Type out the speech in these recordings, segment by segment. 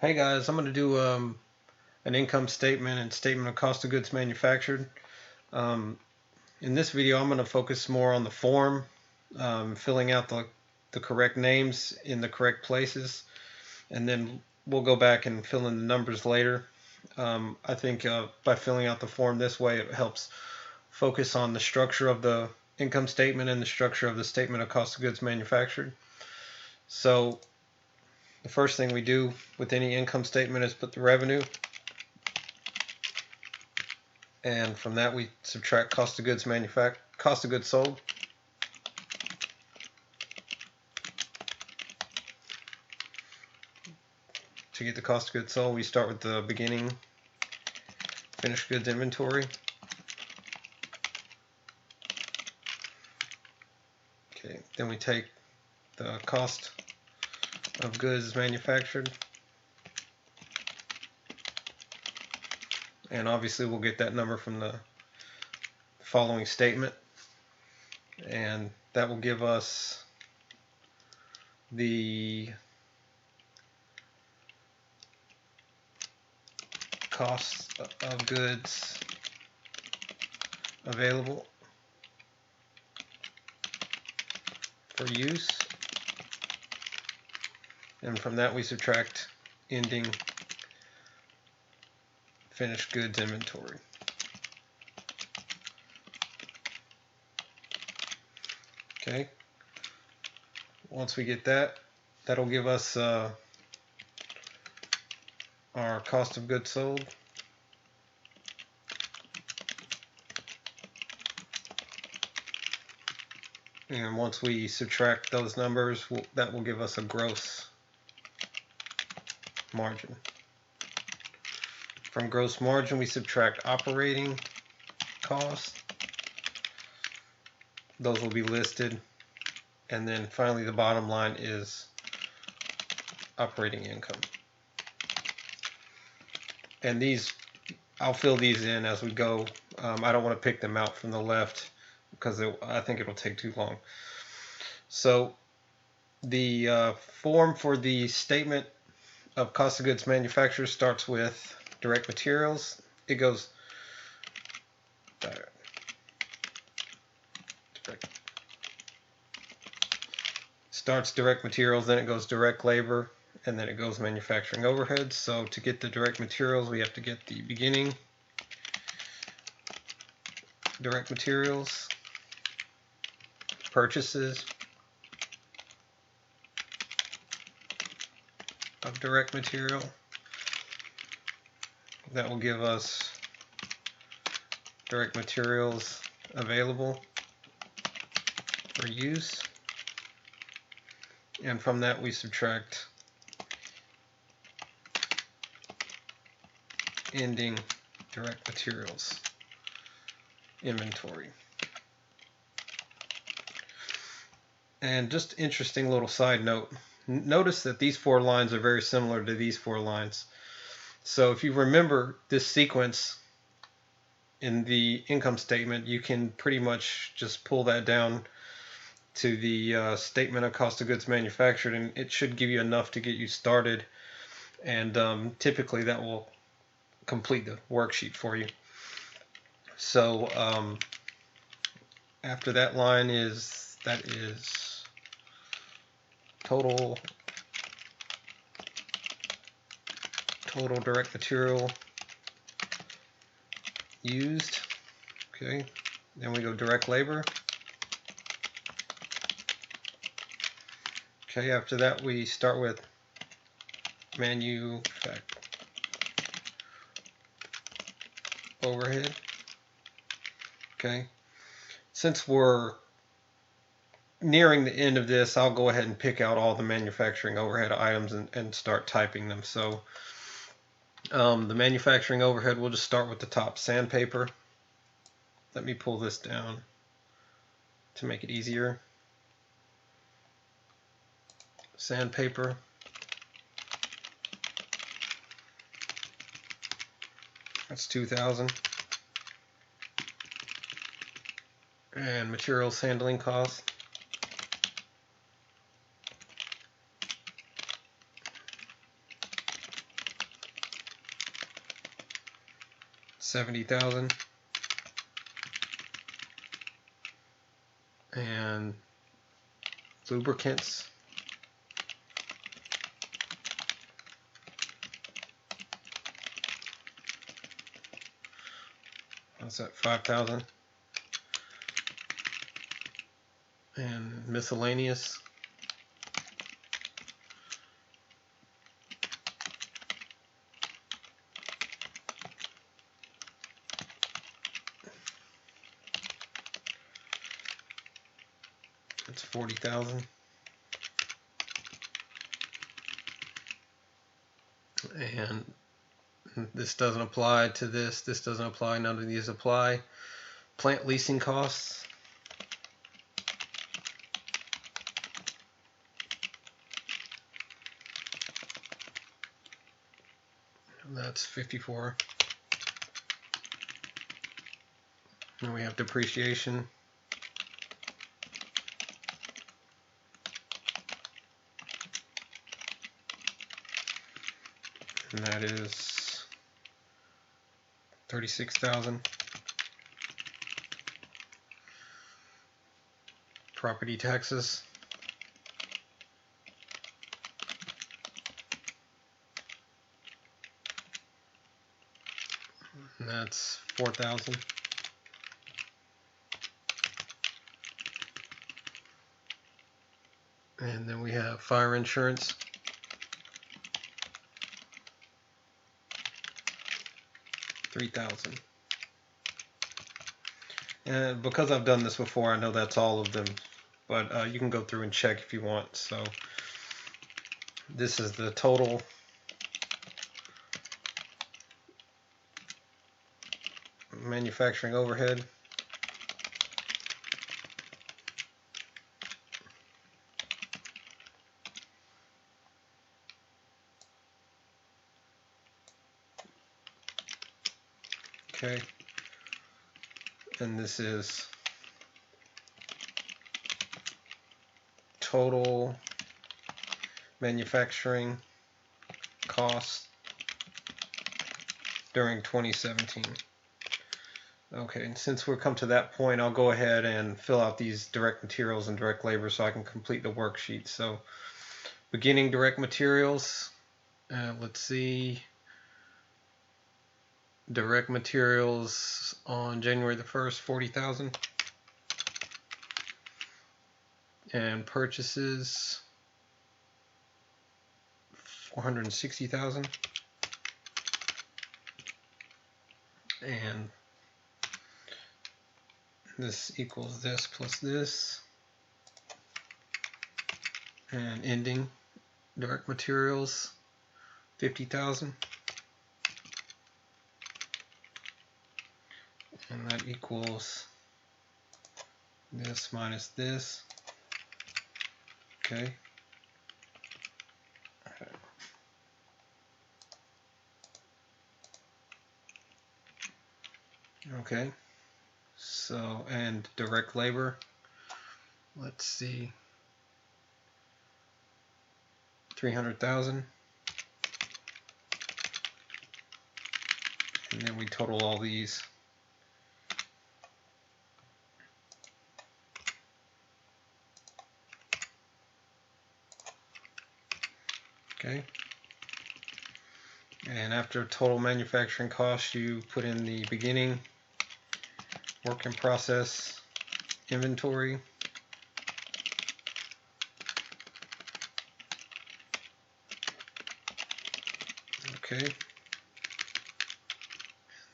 Hey guys, I'm going to do an income statement and statement of cost of goods manufactured. Um, in this video, I'm going to focus more on the form, filling out the correct names in the correct places, and then we'll go back and fill in the numbers later. I think by filling out the form this way, it helps focus on the structure of the income statement and the structure of the statement of cost of goods manufactured. So the first thing we do with any income statement is put the revenue, and from that we subtract cost of goods sold. To get the cost of goods sold, we start with the beginning finished goods inventory. Okay, then we take the cost of goods manufactured, and obviously we'll get that number from the following statement, and that will give us the cost of goods available for use, and from that we subtract ending finished goods inventory. Okay, once we get that, that'll give us our cost of goods sold. And once we subtract those numbers, that will give us a gross margin. From gross margin, we subtract operating costs. Those will be listed. And then finally, the bottom line is operating income. And these, I'll fill these in as we go. I don't want to pick them out from the left because I think it'll take too long. So the form for the statement of cost of goods manufactured starts with direct materials. It goes starts direct materials, then it goes direct labor, and then it goes manufacturing overheads. So to get the direct materials, we have to get the beginning direct materials, purchases of direct material. That will give us direct materials available for use, and from that we subtract ending direct materials inventory. And just interesting little side note, notice that these four lines are very similar to these four lines. So if you remember this sequence in the income statement, you can pretty much just pull that down to the statement of cost of goods manufactured, and it should give you enough to get you started, and typically that will complete the worksheet for you. So after that line is total direct material used. Okay, then we go direct labor. Okay, after that we start with manufacturing overhead. Okay, since we're nearing the end of this, I'll go ahead and pick out all the manufacturing overhead items and start typing them. So the manufacturing overhead, we'll just start with the top, sandpaper. Let me pull this down to make it easier. Sandpaper. That's 2,000. And materials handling costs. 70,000. And lubricants, what's that, 5,000. And miscellaneous, it's 40,000. And this doesn't apply to this. This doesn't apply. None of these apply. Plant leasing costs. That's 54. And we have depreciation. And that is 36,000. Property taxes. And that's 4,000. And then we have fire insurance. $3,000. And because I've done this before, I know that's all of them, but you can go through and check if you want. So this is the total manufacturing overhead. Okay, and this is total manufacturing costs during 2017. Okay, and since we've come to that point, I'll go ahead and fill out these direct materials and direct labor so I can complete the worksheet. So, beginning direct materials, let's see, direct materials on January the 1st, 40,000. And purchases, 460,000. And this equals this plus this. And ending direct materials, 50,000. And that equals this minus this. Okay. Okay. So, and direct labor, let's see, 300,000. And then we total all these. Okay. And after total manufacturing costs, you put in the beginning, work in process, inventory. Okay.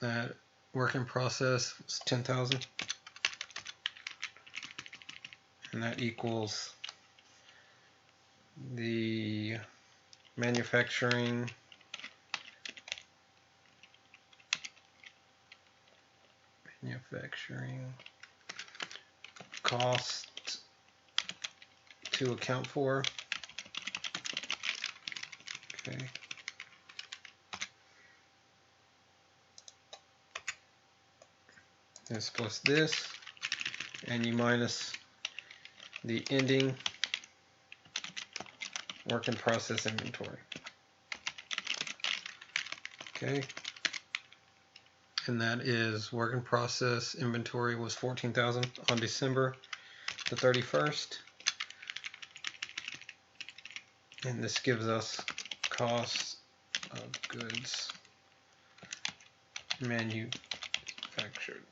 That work in process is 10,000. And that equals the manufacturing cost to account for. Okay. This plus this, and you minus the ending work in process inventory. Okay. and that is work in process inventory was 14,000 on December the 31st, and this gives us cost of goods manufactured.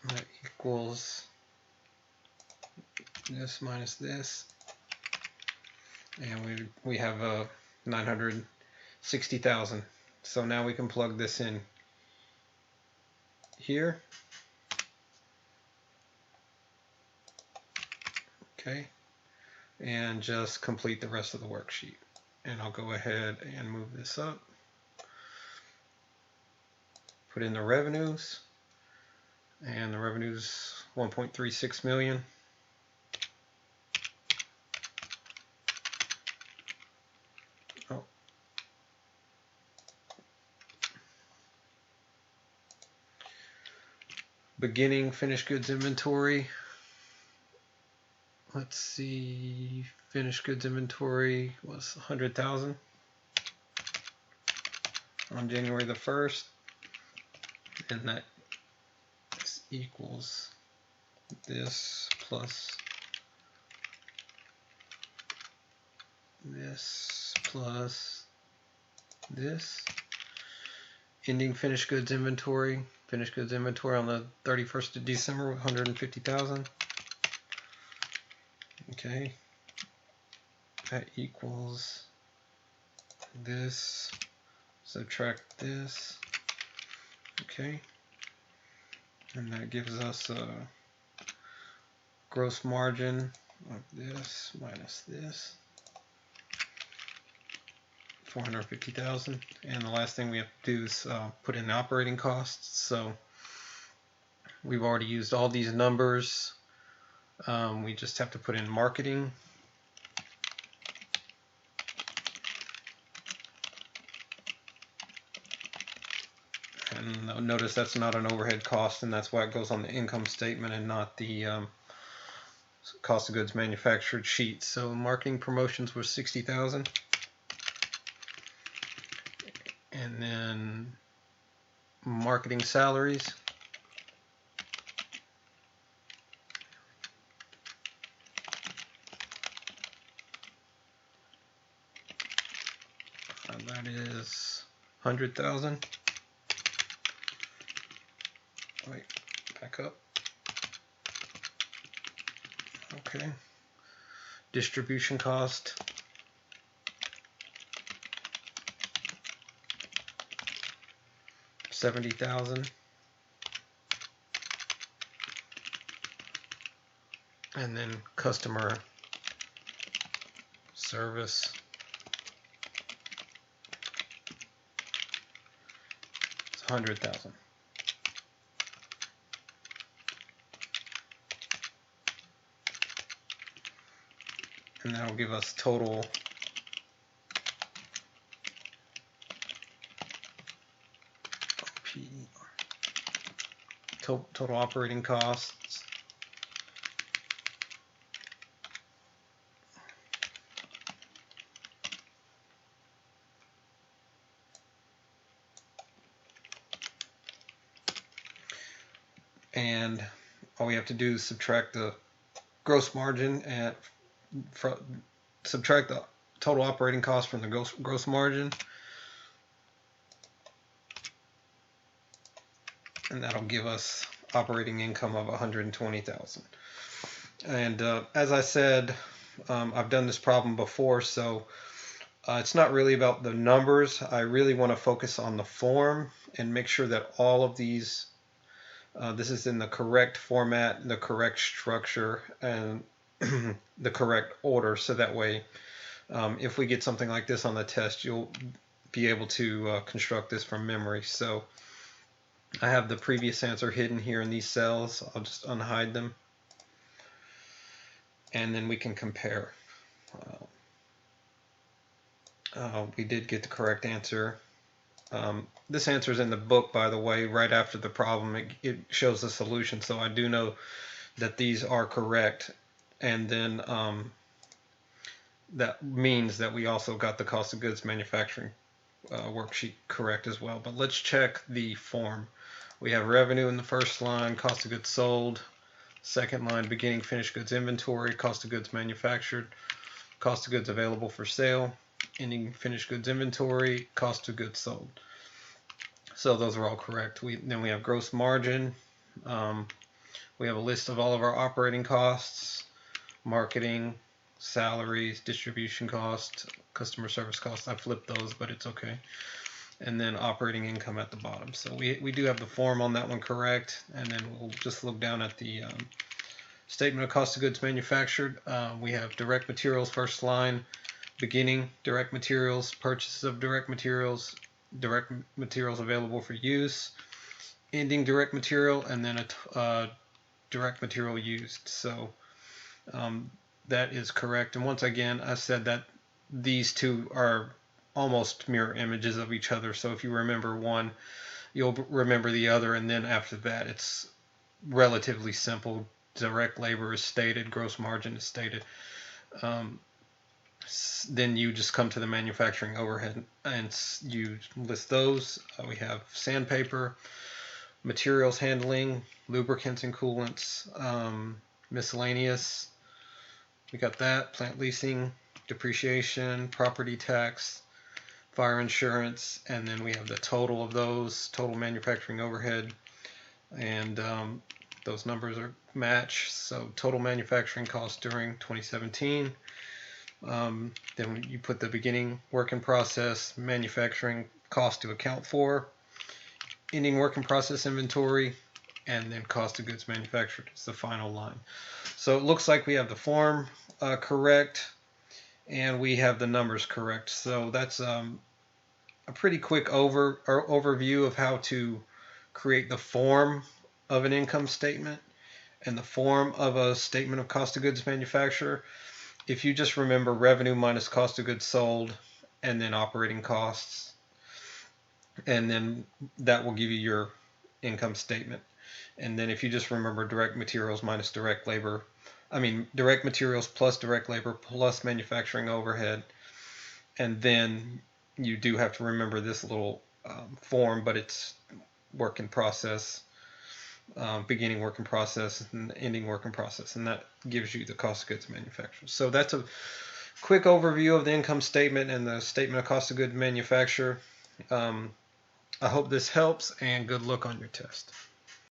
That equals this minus this, and we have 960,000. So now we can plug this in here. Okay, and just complete the rest of the worksheet. And I'll go ahead and move this up. Put in the revenues, and the revenues 1.36 million. Oh. Beginning finished goods inventory. Let's see, finished goods inventory was 100,000 on January the 1st, and that equals this plus this plus this. Ending finished goods inventory on the 31st of December, 150,000. Okay, that equals this, subtract this. Okay, and that gives us a gross margin of this minus this, 450,000. And the last thing we have to do is put in the operating costs. So we've already used all these numbers. We just have to put in marketing. And notice that's not an overhead cost, and that's why it goes on the income statement and not the cost of goods manufactured sheet. So marketing promotions were 60,000. And then marketing salaries. That is 100,000. Wait, back up. Okay. Distribution cost. $70,000. And then customer service. It's 100,000. And that will give us total total operating costs. And all we have to do is subtract the gross margin and subtract the total operating cost from the gross margin, and that'll give us operating income of 120,000. And as I said, I've done this problem before, so it's not really about the numbers. I really want to focus on the form and make sure that all of these, this is in the correct format, the correct structure, and the correct order, so that way if we get something like this on the test, you'll be able to construct this from memory. So I have the previous answer hidden here in these cells. I'll just unhide them, and then we can compare. We did get the correct answer. This answer is in the book, by the way, right after the problem. It shows the solution, so I do know that these are correct. And then that means that we also got the cost of goods manufacturing worksheet correct as well. But let's check the form. We have revenue in the first line, cost of goods sold. Second line, beginning finished goods inventory, cost of goods manufactured, cost of goods available for sale, ending finished goods inventory, cost of goods sold. So those are all correct. Then we have gross margin. We have a list of all of our operating costs, marketing, salaries, distribution costs, customer service costs. I flipped those, but it's okay. And then operating income at the bottom. So we do have the form on that one correct. And then we'll just look down at the statement of cost of goods manufactured. We have direct materials first line, beginning direct materials, purchases of direct materials available for use, ending direct material, and then a direct material used. So that is correct. And once again, I said that these two are almost mirror images of each other. So if you remember one, you'll remember the other, and then after that, it's relatively simple. Direct labor is stated, gross margin is stated. Then you just come to the manufacturing overhead and you list those. We have sandpaper, materials handling, lubricants and coolants, miscellaneous. We got that, plant leasing, depreciation, property tax, fire insurance, and then we have the total of those, total manufacturing overhead, and those numbers are match. So total manufacturing costs during 2017. Then you put the beginning work in process, manufacturing cost to account for, ending work in process inventory, and then cost of goods manufactured is the final line. So it looks like we have the form correct, and we have the numbers correct. So that's a pretty quick overview of how to create the form of an income statement and the form of a statement of cost of goods manufactured. If you just remember revenue minus cost of goods sold and then operating costs, and then that will give you your income statement. And then if you just remember direct materials minus direct labor, direct materials plus direct labor plus manufacturing overhead, and then you do have to remember this little form, but it's work in process, beginning work in process, and ending work in process, and that gives you the cost of goods manufactured. So that's a quick overview of the income statement and the statement of cost of goods manufactured. I hope this helps, and good luck on your test.